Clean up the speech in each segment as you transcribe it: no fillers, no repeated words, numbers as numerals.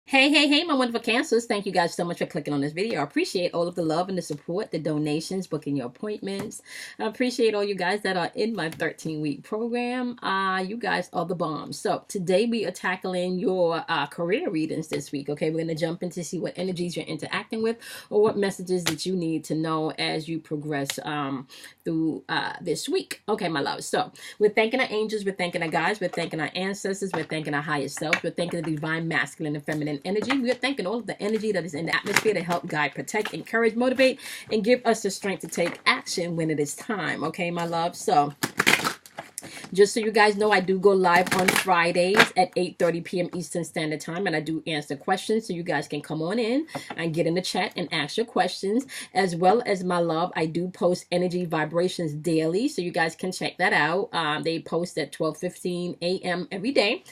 Hey, my wonderful cancers. Thank you guys so much for clicking on this video. I appreciate all of the love and the support, the donations, booking your appointments. I appreciate all you guys that are in my 13-week program. You guys are the bomb. So today we are tackling your career readings this week. Okay, we're going to jump in to see what energies you're interacting with or what messages that you need to know as you progress through this week. Okay, my love. So we're thanking our angels, we're thanking our guides, we're thanking our ancestors, we're thanking our higher self, we're thanking the divine masculine and feminine energy. We're thanking all of the energy that is in the atmosphere to help guide, protect, encourage, motivate, and give us the strength to take action when it is time. Okay, my love. So just so you guys know, I do go live on Fridays at 8:30 p.m. Eastern Standard Time, and I do answer questions, so you guys can come on in and get in the chat and ask your questions. As well as, my love, I do post energy vibrations daily, so you guys can check that out. They post at 12:15 a.m. every day,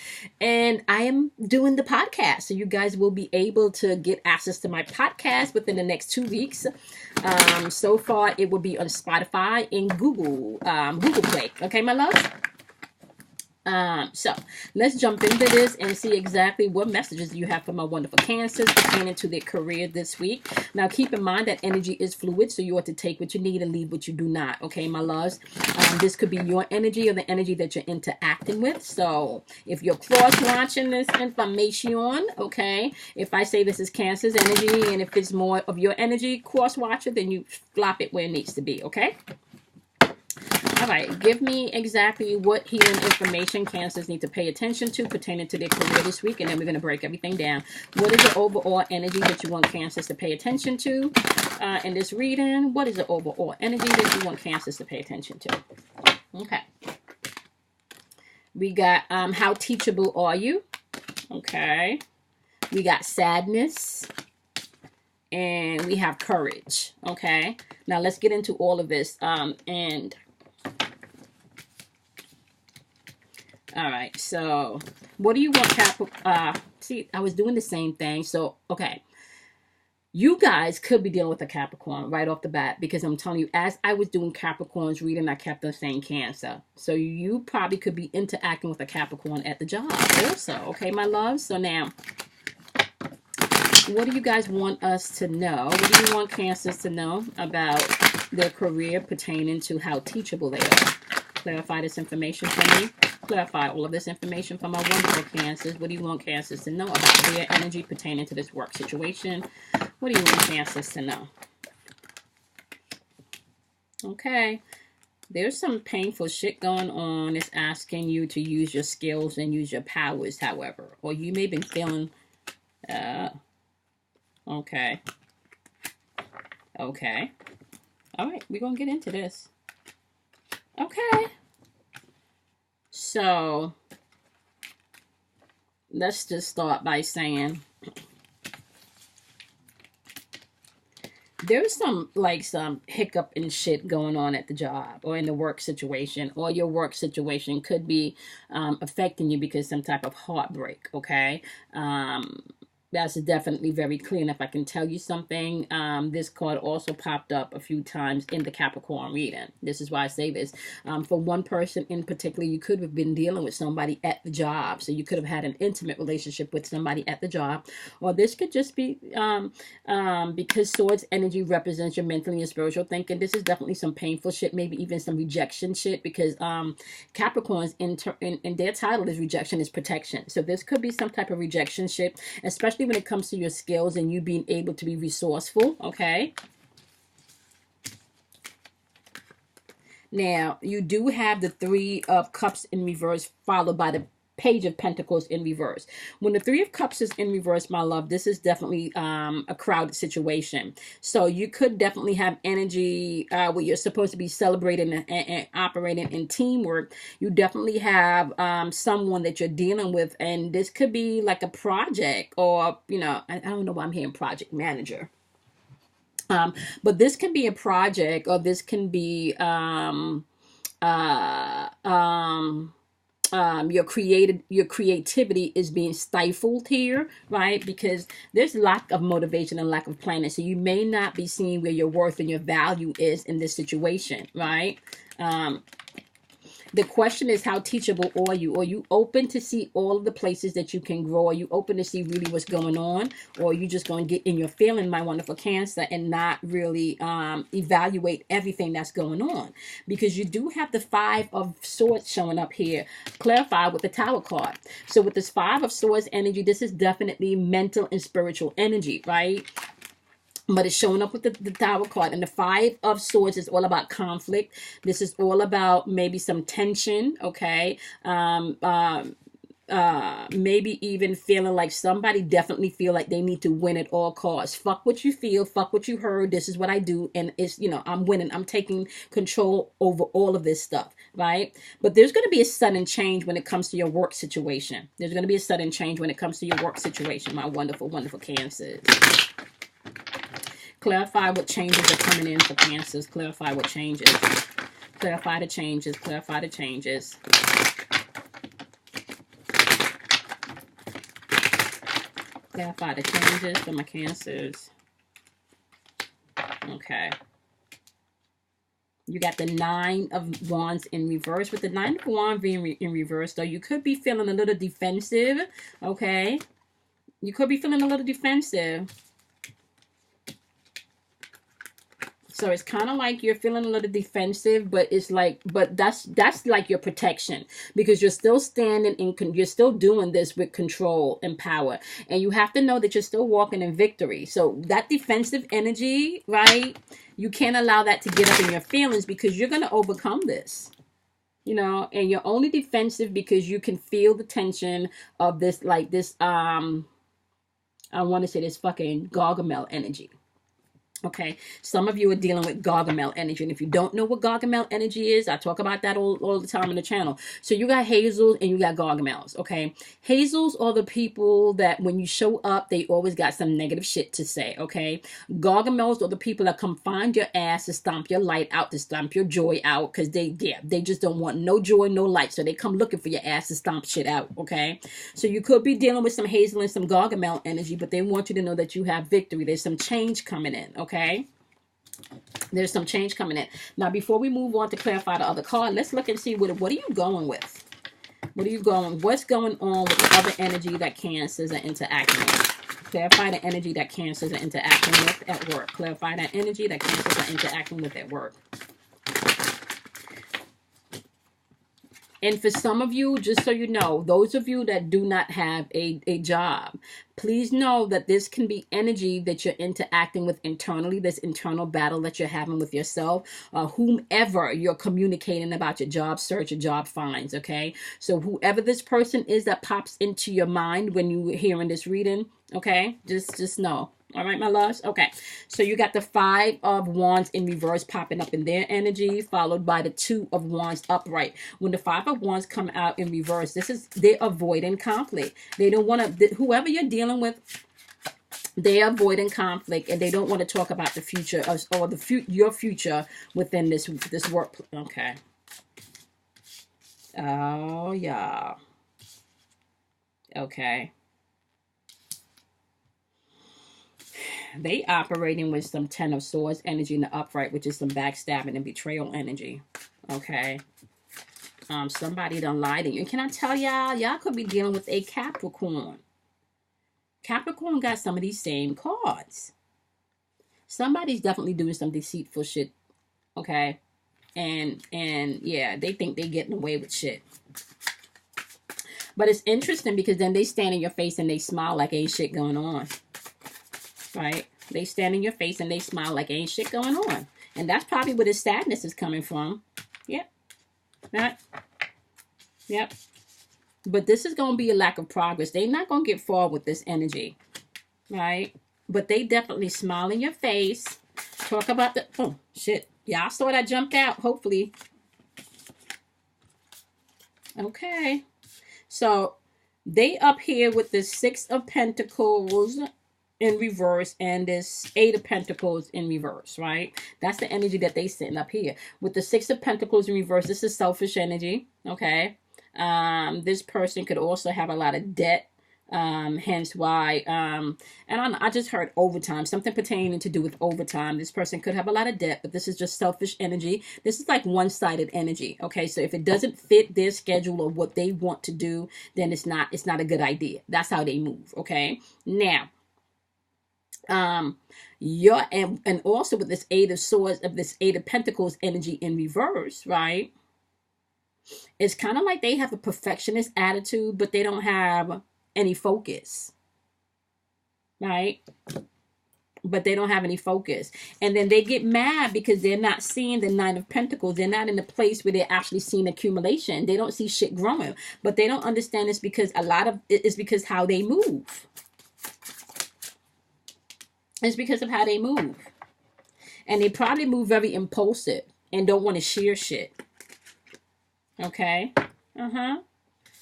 and I am doing the podcast, so you guys will be able to get access to my podcast within the next 2 weeks. So far, it will be on Spotify and Google Play. Okay, my love? So let's jump into this and see exactly what messages you have for my wonderful cancers pertaining to their career this week. Now, keep in mind that energy is fluid, so you ought to take what you need and leave what you do not. Okay, my loves? This could be your energy or the energy that you're interacting with. So if you're cross-watching this information, okay, if I say this is Cancer's energy and if it's more of your energy, cross-watch it, then you flop it where it needs to be, okay? All right, give me exactly what healing information Cancers need to pay attention to pertaining to their career this week, and then we're going to break everything down. What is the overall energy that you want Cancers to pay attention to in this reading? What is the overall energy that you want Cancers to pay attention to? Okay. We got how teachable are you? Okay. We got sadness. And we have courage. Okay. Now let's get into all of this. All right, so what do you want, see, I was doing the same thing. So, okay, you guys could be dealing with a Capricorn right off the bat, because I'm telling you, as I was doing Capricorn's reading, I kept on saying Cancer. So you probably could be interacting with a Capricorn at the job also. Okay, my love? So now, what do you guys want us to know? What do you want Cancers to know about their career pertaining to how teachable they are? Clarify this information for me. Clarify all of this information for my wonderful Cancers. What do you want Cancers to know about their energy pertaining to this work situation? What do you want Cancers to know? Okay. There's some painful shit going on. It's asking you to use your skills and use your powers, however. Or you may have been feeling... okay. Okay. All right. We're going to get into this. Okay. So, let's just start by saying there's some hiccup and shit going on at the job or in the work situation, or your work situation could be affecting you because some type of heartbreak, okay? That's definitely very clear. And if I can tell you something, this card also popped up a few times in the Capricorn reading. This is why I say this. For one person in particular, you could have been dealing with somebody at the job. So you could have had an intimate relationship with somebody at the job. Or this could just be because Swords energy represents your mentally and spiritual thinking. This is definitely some painful shit, maybe even some rejection shit, because Capricorns in their title is rejection is protection. So this could be some type of rejection shit, especially when it comes to your skills and you being able to be resourceful, okay? Now, you do have the Three of Cups in reverse, followed by the Page of Pentacles in reverse. When the Three of Cups is in reverse, my love, this is definitely a crowded situation. So you could definitely have energy where you're supposed to be celebrating and operating in teamwork. You definitely have someone that you're dealing with, and this could be like a project, or, you know, I don't know why I'm hearing project manager. But this can be a project, or this can be your creativity is being stifled here, right? Because there's lack of motivation and lack of planning. So you may not be seeing where your worth and your value is in this situation, right? The question is, how teachable are you? Are you open to see all of the places that you can grow? Are you open to see really what's going on? Or are you just going to get in your feeling, my wonderful Cancer, and not really evaluate everything that's going on? Because you do have the Five of Swords showing up here, clarified with the Tower card. So with this Five of Swords energy, this is definitely mental and spiritual energy, right? But it's showing up with the Tower card. And the Five of Swords is all about conflict. This is all about maybe some tension, okay? Maybe even feeling like somebody definitely feel like they need to win at all costs. Fuck what you feel, fuck what you heard, this is what I do, and it's, you know, I'm winning, I'm taking control over all of this stuff, right? But there's going to be a sudden change when it comes to your work situation. There's going to be a sudden change when it comes to your work situation, my wonderful, wonderful Cancers. Clarify what changes are coming in for Cancers. Clarify what changes. Clarify the changes. Clarify the changes. Clarify the changes for my Cancers. Okay. You got the Nine of Wands in reverse. With the Nine of Wands being in reverse, though, you could be feeling a little defensive. Okay. You could be feeling a little defensive. So it's kind of like you're feeling a little defensive, but it's like, but that's like your protection, because you're still standing in, you're still doing this with control and power, and you have to know that you're still walking in victory. So that defensive energy, right? You can't allow that to get up in your feelings, because you're going to overcome this, you know, and you're only defensive because you can feel the tension of this, like this, I want to say this fucking Gargamel energy. Okay, some of you are dealing with Gargamel energy. And if you don't know what Gargamel energy is, I talk about that all the time on the channel. So you got Hazels and you got Gargamels, okay? Hazels are the people that when you show up, they always got some negative shit to say, okay? Gargamels are the people that come find your ass to stomp your light out, to stomp your joy out, because they just don't want no joy, no light. So they come looking for your ass to stomp shit out, okay? So you could be dealing with some Hazel and some Gargamel energy, but they want you to know that you have victory. There's some change coming in, okay? There's some change coming in. Now, before we move on to clarify the other card, let's look and see what are you going with? What are you going? What's going on with the other energy that Cancers are interacting with? Clarify the energy that Cancers are interacting with at work. Clarify that energy that Cancers are interacting with at work. And for some of you, just so you know, those of you that do not have a job, please know that this can be energy that you're interacting with internally, this internal battle that you're having with yourself, whomever you're communicating about your job search, your job finds, okay? So whoever this person is that pops into your mind when you're hearing this reading, okay? Just know. All right, my loves? Okay. So you got the Five of Wands in reverse popping up in their energy, followed by the Two of Wands upright. When the Five of Wands come out in reverse, they're avoiding conflict. They don't want to, whoever you're dealing with, they're avoiding conflict, and they don't want to talk about the future or your future within this work. Okay. Oh, yeah. Okay. They operating with some Ten of Swords energy in the upright, which is some backstabbing and betrayal energy. Okay. Somebody done lied to you. And can I tell y'all could be dealing with a Capricorn. Capricorn got some of these same cards. Somebody's definitely doing some deceitful shit. Okay. And yeah, they think they're getting away with shit. But it's interesting because then they stand in your face and they smile like ain't shit going on. Right? They stand in your face and they smile like ain't shit going on. And that's probably where the sadness is coming from. Yep. Right? Yep. But this is going to be a lack of progress. They're not going to get far with this energy. Right? But they definitely smile in your face. Talk about the... Oh, shit. Y'all saw that jumped out, hopefully. Okay. So, they up here with the Six of Pentacles in reverse and this Eight of Pentacles in reverse, right? That's the energy that they sitting up here. With the Six of Pentacles in reverse, this is selfish energy, okay? This person could also have a lot of debt, Hence why, and I just heard overtime, something pertaining to do with overtime. This person could have a lot of debt, but this is just selfish energy. This is like one-sided energy. Okay, so if it doesn't fit their schedule or what they want to do, then it's not a good idea. That's how they move. Okay, now, your and also with this Eight of Swords, of this Eight of Pentacles energy in reverse, right? It's kind of like they have a perfectionist attitude, but they don't have any focus, right? But they don't have any focus. And then they get mad because they're not seeing the Nine of Pentacles. They're not in the place where they're actually seeing accumulation. They don't see shit growing. But they don't understand it's because it's because how they move. It's because of how they move. And they probably move very impulsive and don't want to share shit. Okay?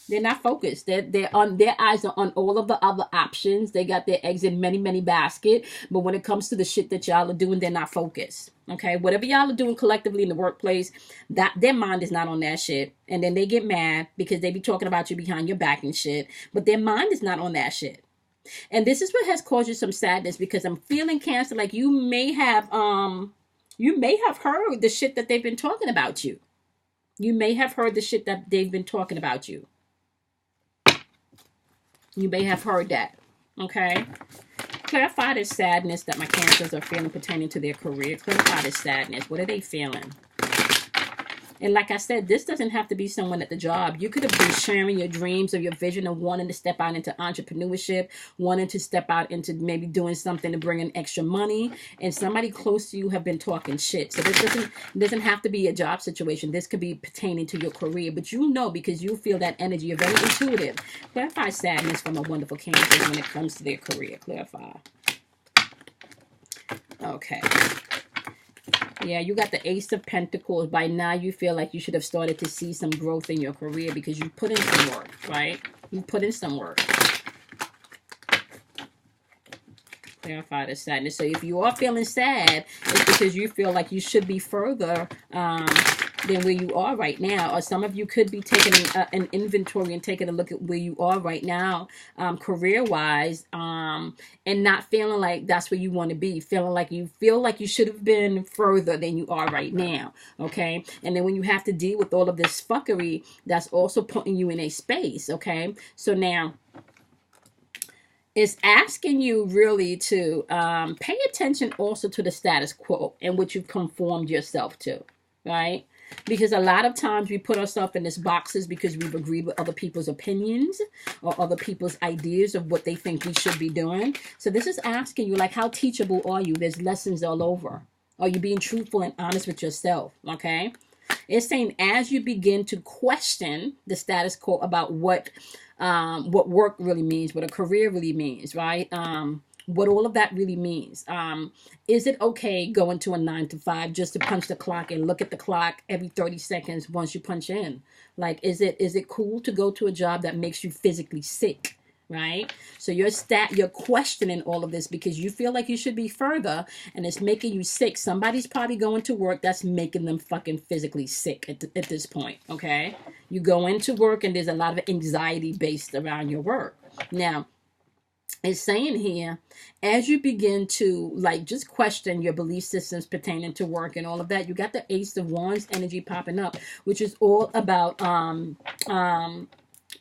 They're not focused. They're on, their eyes are on all of the other options. They got their eggs in many baskets. But when it comes to the shit that y'all are doing, they're not focused. Okay, whatever y'all are doing collectively in the workplace, that their mind is not on that shit. And then they get mad because they be talking about you behind your back and shit. But their mind is not on that shit. And this is what has caused you some sadness, because I'm feeling, Cancer, like you may have heard the shit that they've been talking about you. You may have heard the shit that they've been talking about you. You may have heard that. Okay. Clarify the sadness that my Cancers are feeling pertaining to their career. Clarify the sadness. What are they feeling? And like I said, this doesn't have to be someone at the job. You could have been sharing your dreams or your vision of wanting to step out into entrepreneurship, wanting to step out into maybe doing something to bring in extra money, and somebody close to you have been talking shit. So this doesn't have to be a job situation. This could be pertaining to your career, but you know, because you feel that energy. You're very intuitive. Clarify sadness from a wonderful Cancer when it comes to their career. Clarify. Okay. Yeah, you got the Ace of Pentacles. By now, you feel like you should have started to see some growth in your career because you put in some work, right? You put in some work. Clarify the sadness. So if you are feeling sad, it's because you feel like you should be further than where you are right now. Or some of you could be taking an inventory and taking a look at where you are right now, career-wise, and not feeling like that's where you want to be. Feeling like you feel like you should have been further than you are right now. Okay? And then when you have to deal with all of this fuckery, that's also putting you in a space. Okay? So now, it's asking you really to pay attention also to the status quo and what you've conformed yourself to, right? Because a lot of times we put ourselves in these boxes because we've agreed with other people's opinions or other people's ideas of what they think we should be doing. So this is asking you, like, how teachable are you? There's lessons all over. Are you being truthful and honest with yourself? Okay? It's saying as you begin to question the status quo about what work really means, what a career really means, right? What all of that really means. Is it okay going to a 9 to 5 just to punch the clock and look at the clock every 30 seconds once you punch in? Like, is it cool to go to a job that makes you physically sick? Right? So you're questioning all of this because you feel like you should be further and it's making you sick. Somebody's probably going to work that's making them fucking physically sick at this point. Okay? You go into work and there's a lot of anxiety based around your work. Now, it's saying here, as you begin to like just question your belief systems pertaining to work and all of that, you got the Ace of Wands energy popping up, which is all about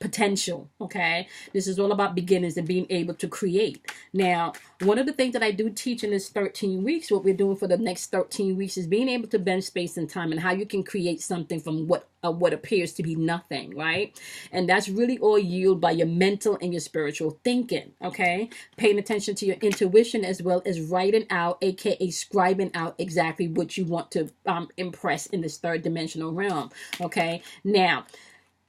potential. Okay, this is all about beginnings and being able to create. Now, one of the things that I do teach in this 13 weeks, what we're doing for the next 13 weeks, is being able to bend space and time and how you can create something from what appears to be nothing, right? And that's really all yielded by your mental and your spiritual thinking. Okay, paying attention to your intuition as well as writing out, aka scribing out exactly what you want to impress in this third dimensional realm. Okay, now,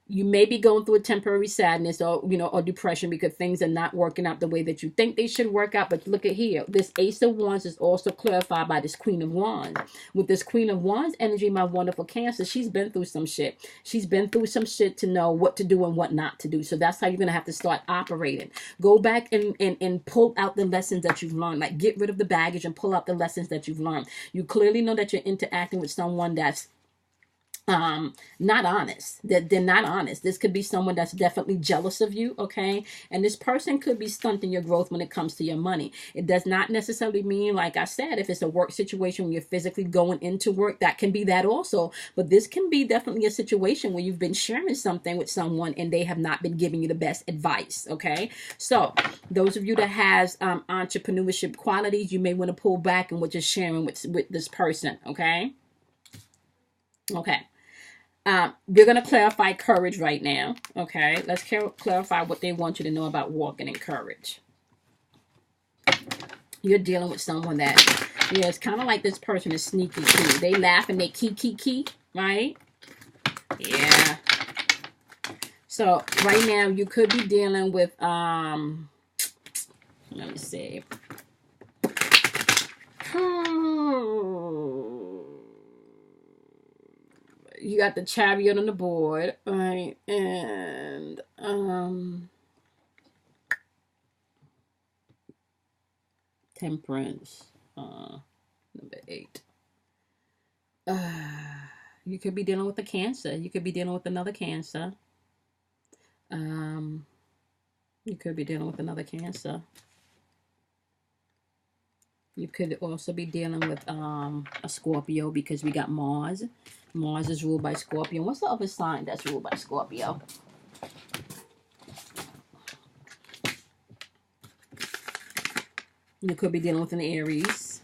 you may be going through a temporary sadness or depression because things are not working out the way that you think they should work out. But look at here. This Ace of Wands is also clarified by this Queen of Wands. With this Queen of Wands energy, my wonderful Cancer, she's been through some shit. She's been through some shit to know what to do and what not to do. So that's how you're going to have to start operating. Go back and pull out the lessons that you've learned. Like, get rid of the baggage and pull out the lessons that you've learned. You clearly know that you're interacting with someone that's not honest. That they're not honest. This could be someone that's definitely jealous of you, okay? And this person could be stunting your growth when it comes to your money. It does not necessarily mean, like I said, if it's a work situation when you're physically going into work, that can be that also. But this can be definitely a situation where you've been sharing something with someone and they have not been giving you the best advice, okay? So those of you that has entrepreneurship qualities, you may want to pull back and what you're sharing with this person, okay? Okay. We're going to clarify courage right now. Okay, let's clarify what they want you to know about walking in courage. You're dealing with someone that, yeah, it's kind of like this person is sneaky too. They laugh and they key, right? Yeah. So right now you could be dealing with, let me see. You got the Chariot on the board, right? And Temperance, number 8. You could be dealing with a Cancer. You could be dealing with another Cancer. You could be dealing with another Cancer. You could also be dealing with a Scorpio, because we got Mars. Mars is ruled by Scorpio. What's the other sign that's ruled by Scorpio? You could be dealing with an Aries.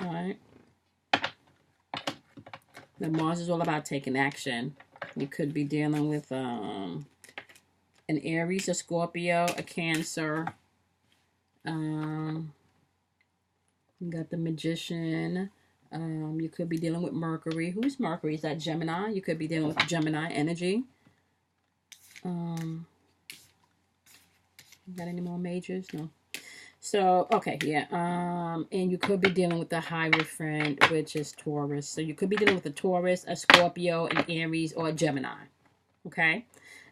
All right. The Mars is all about taking action. You could be dealing with an Aries, a Scorpio, a Cancer. You got the Magician. You could be dealing with Mercury. Who's Mercury? Is that Gemini? You could be dealing with Gemini energy. Got any more majors? No. So, okay, yeah. And you could be dealing with the Hierophant, which is Taurus. So you could be dealing with a Taurus, a Scorpio, an Aries, or a Gemini. Okay?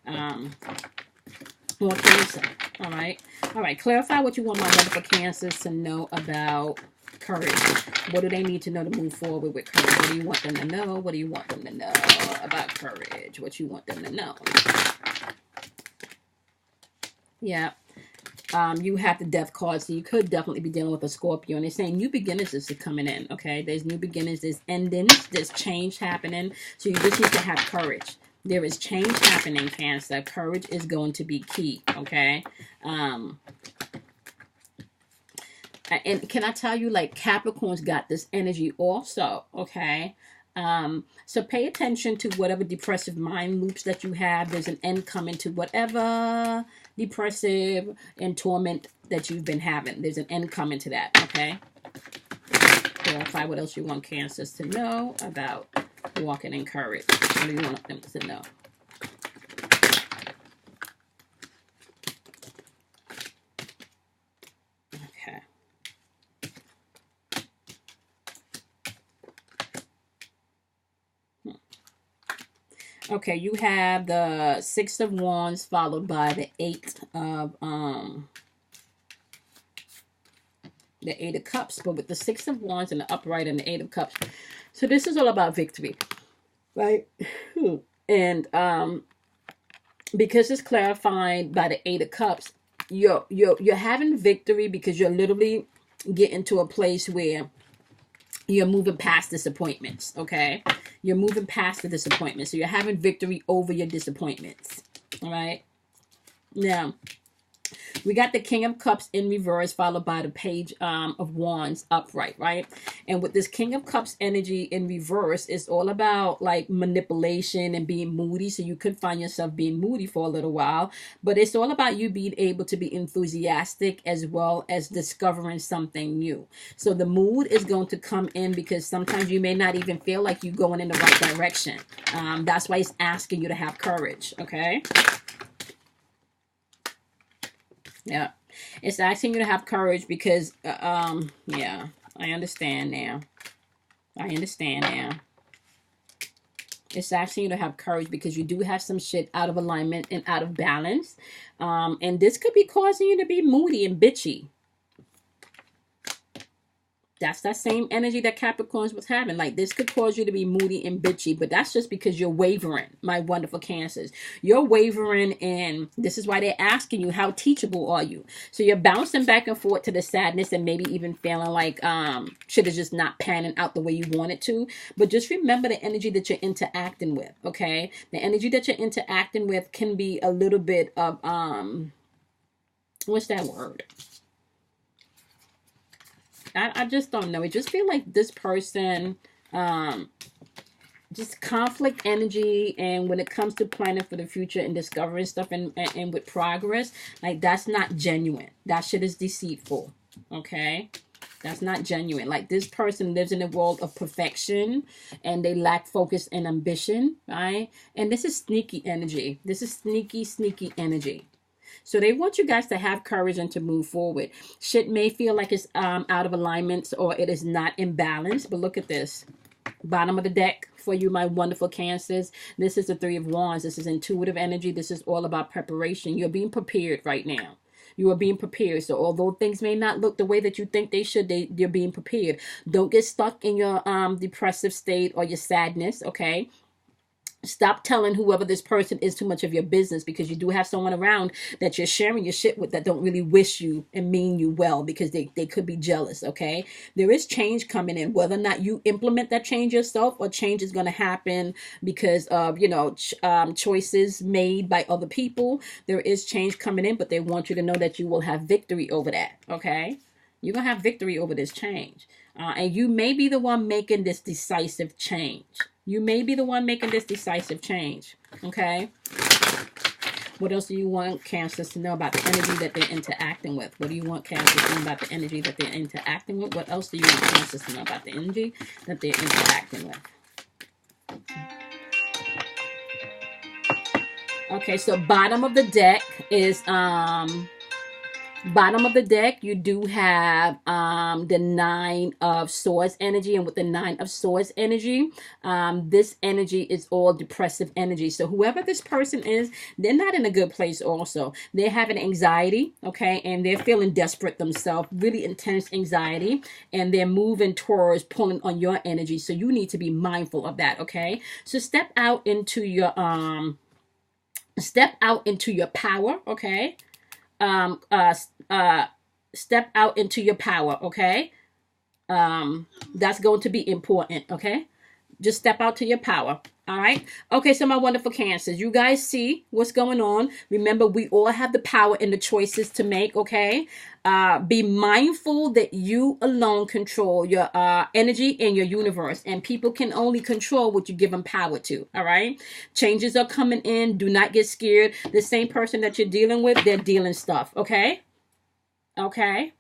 Or Cancer. All right? All right, clarify what you want my wonderful Cancers to know about courage. What do they need to know to move forward with courage? What do you want them to know? What do you want them to know about courage? What you want them to know? Yeah. You have the Death card, so you could definitely be dealing with a Scorpio. And they're saying new beginnings is coming in, okay? There's new beginnings, there's endings, there's change happening. So you just need to have courage. There is change happening, Cancer. Courage is going to be key, okay? And can I tell you, like, Capricorn's got this energy also, okay? So pay attention to whatever depressive mind loops that you have. There's an end coming to whatever depressive and torment that you've been having. There's an end coming to that, okay? Clarify what else you want Cancers to know about walking in courage. What do you want them to know? Okay. Okay, you have the 6 of Wands followed by the 8 of Cups, but with the 6 of Wands and the upright and the 8 of Cups. So this is all about victory, right? And because it's clarified by the 8 of Cups, you're having victory because you're literally getting to a place where you're moving past disappointments, okay? You're moving past the disappointments. So you're having victory over your disappointments, all right? Now, we got the King of Cups in reverse, followed by the Page of Wands upright, right? And with this King of Cups energy in reverse, it's all about like manipulation and being moody. So you could find yourself being moody for a little while, but it's all about you being able to be enthusiastic as well as discovering something new. So the mood is going to come in because sometimes you may not even feel like you're going in the right direction. That's why it's asking you to have courage, okay? Yeah, it's asking you to have courage because, yeah, I understand now. I understand now. It's asking you to have courage because you do have some shit out of alignment and out of balance. And this could be causing you to be moody and bitchy. That's that same energy that Capricorns was having. Like, this could cause you to be moody and bitchy, but that's just because you're wavering, my wonderful Cancers. You're wavering, and this is why they're asking you, how teachable are you? So you're bouncing back and forth to the sadness and maybe even feeling like shit is just not panning out the way you want it to. But just remember the energy that you're interacting with, okay? The energy that you're interacting with can be a little bit of, what's that word? I just don't know. It just feel like this person, just conflict energy, and when it comes to planning for the future and discovering stuff and with progress, like, that's not genuine. That shit is deceitful, okay? That's not genuine. Like, this person lives in a world of perfection and they lack focus and ambition, right? And this is sneaky energy. This is sneaky energy. So they want you guys to have courage and to move forward. Shit may feel like it's out of alignment or it is not in balance. But look at this. Bottom of the deck for you, my wonderful Cancers. This is the Three of Wands. This is intuitive energy. This is all about preparation. You're being prepared right now. You are being prepared. So although things may not look the way that you think they should, you're being prepared. Don't get stuck in your depressive state or your sadness, okay? Stop telling whoever this person is too much of your business, because you do have someone around that you're sharing your shit with that don't really wish you and mean you well, because they could be jealous, okay? There is change coming in. Whether or not you implement that change yourself or change is going to happen because of, you know, choices made by other people, there is change coming in, but they want you to know that you will have victory over that, okay? You're going to have victory over this change. And you may be the one making this decisive change. You may be the one making this decisive change. Okay. What else do you want Cancers to know about the energy that they're interacting with? What do you want Cancers to know about the energy that they're interacting with? What else do you want Cancers to know about the energy that they're interacting with? Okay, so bottom of the deck is bottom of the deck, you do have the Nine of Swords energy. And with the Nine of Swords energy, this energy is all depressive energy. So whoever this person is, they're not in a good place also. They're having anxiety, okay? And they're feeling desperate themselves, really intense anxiety. And they're moving towards pulling on your energy. So you need to be mindful of that, okay? So step out into your power, okay? Step out into your power, okay? That's going to be important, okay? Just step out to your power, all right? Okay, so my wonderful Cancers, you guys see what's going on. Remember, we all have the power and the choices to make, okay? Be mindful that you alone control your energy and your universe, and people can only control what you give them power to, all right? Changes are coming in. Do not get scared. The same person that you're dealing with, they're dealing stuff, okay? Okay?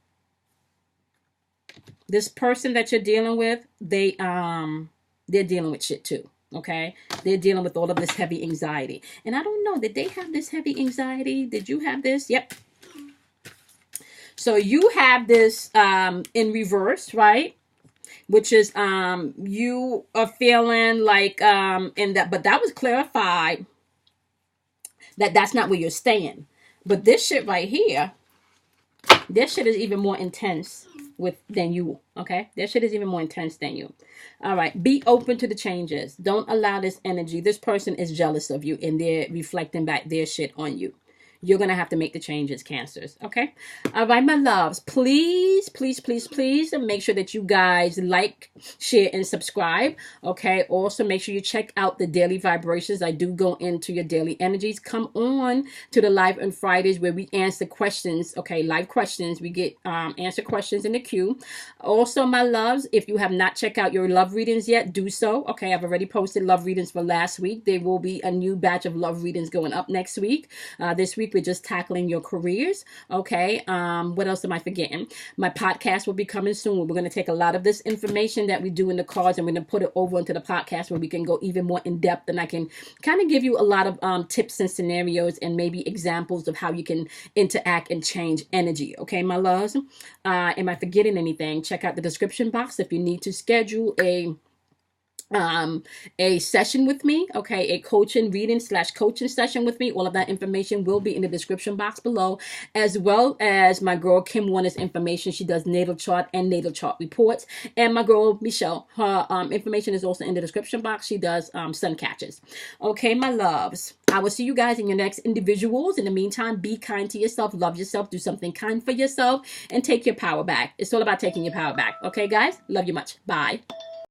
This person that you're dealing with, they're dealing with shit too. Okay, they're dealing with all of this heavy anxiety. And I don't know, did they have this heavy anxiety? Did you have this? Yep. So you have this in reverse, right? Which is you are feeling like in that, but that was clarified that that's not where you're staying. But this shit right here, this shit is even more intense than you, okay? This shit is even more intense than you. All right, be open to the changes. Don't allow this energy. This person is jealous of you and they're reflecting back their shit on you. You're going to have to make the changes, Cancers, okay? All right, my loves, please, please, please, please make sure that you guys like, share, and subscribe, okay? Also, make sure you check out the daily vibrations. I do go into your daily energies. Come on to the live on Fridays where we answer questions, okay? Live questions. We get answer questions in the queue. Also, my loves, if you have not checked out your love readings yet, do so, okay? I've already posted love readings for last week. There will be a new batch of love readings going up next week. This week, we're just tackling your careers, okay? What else am I forgetting? My podcast will be coming soon. We're going to take a lot of this information that we do in the cards and we're going to put it over into the podcast where we can go even more in depth, and I can kind of give you a lot of tips and scenarios and maybe examples of how you can interact and change energy, okay, my loves? Am I forgetting anything? Check out the description box if you need to schedule a a session with me, okay, a coaching reading / coaching session with me. All of that information will be in the description box below, as well as my girl Kim Warner's information. She does natal chart and natal chart reports, and my girl Michelle, her information is also in the description box. She does sun catches. Okay, my loves, I will see you guys in your next individuals. In the meantime, be kind to yourself, love yourself, do something kind for yourself, and take your power back. It's all about taking your power back. Okay, guys, love you much. Bye.